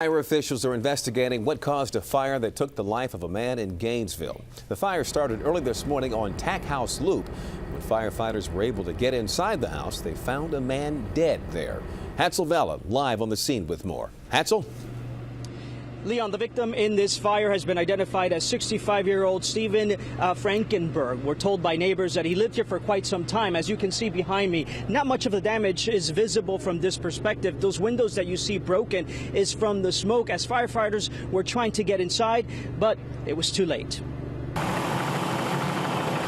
Fire officials are investigating what caused a fire that took the life of a man in Gainesville. The fire started early this morning on Tack House Loop. When firefighters were able to get inside the house, they found a man dead there. Hatzel Vela live on the scene with more. Hatzel? Leon, the victim in this fire has been identified as 65-year-old Stephen Frankenberg. We're told by neighbors that he lived here for quite some time. As you can see behind me, not much of the damage is visible from this perspective. Those windows that you see broken is from the smoke as firefighters were trying to get inside, but it was too late.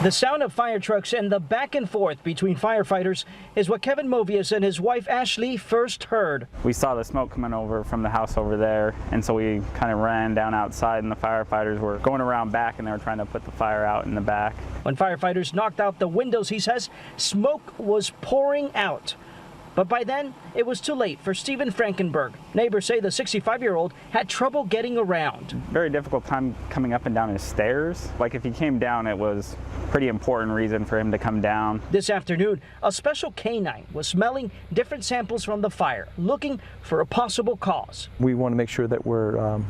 The sound of fire trucks and the back and forth between firefighters is what Kevin Movius and his wife Ashley first heard. We saw the smoke coming over from the house over there, and so we kind of ran down outside, and the firefighters were going around back and they were trying to put the fire out in the back. When firefighters knocked out the windows, he says, smoke was pouring out. But by then, it was too late for Stephen Frankenberg. Neighbors say the 65-year-old had trouble getting around. Very difficult time coming up and down his stairs. Like if he came down, it was a pretty important reason for him to come down. This afternoon, a special canine was smelling different samples from the fire, looking for a possible cause. We want to make sure that we're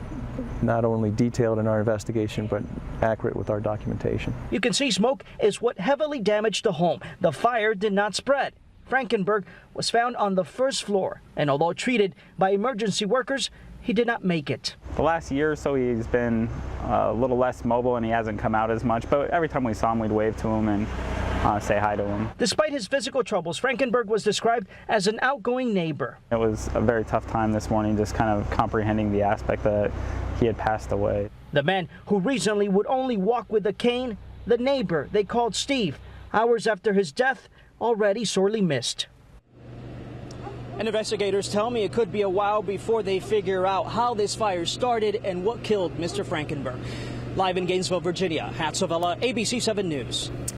not only detailed in our investigation, but accurate with our documentation. You can see smoke is what heavily damaged the home. The fire did not spread. Frankenberg was found on the first floor, and although treated by emergency workers, he did not make it. The last year or so he's been a little less mobile and he hasn't come out as much, but every time we saw him we'd wave to him and say hi to him. Despite his physical troubles, Frankenberg was described as an outgoing neighbor. It was a very tough time this morning, just kind of comprehending the aspect that he had passed away. The man who recently would only walk with a cane, the neighbor they called Steve, hours after his death, already sorely missed. And investigators tell me it could be a while before they figure out how this fire started and what killed Mr. Frankenberg. Live in Gainesville, Virginia, Hatzel Vela, ABC 7 News.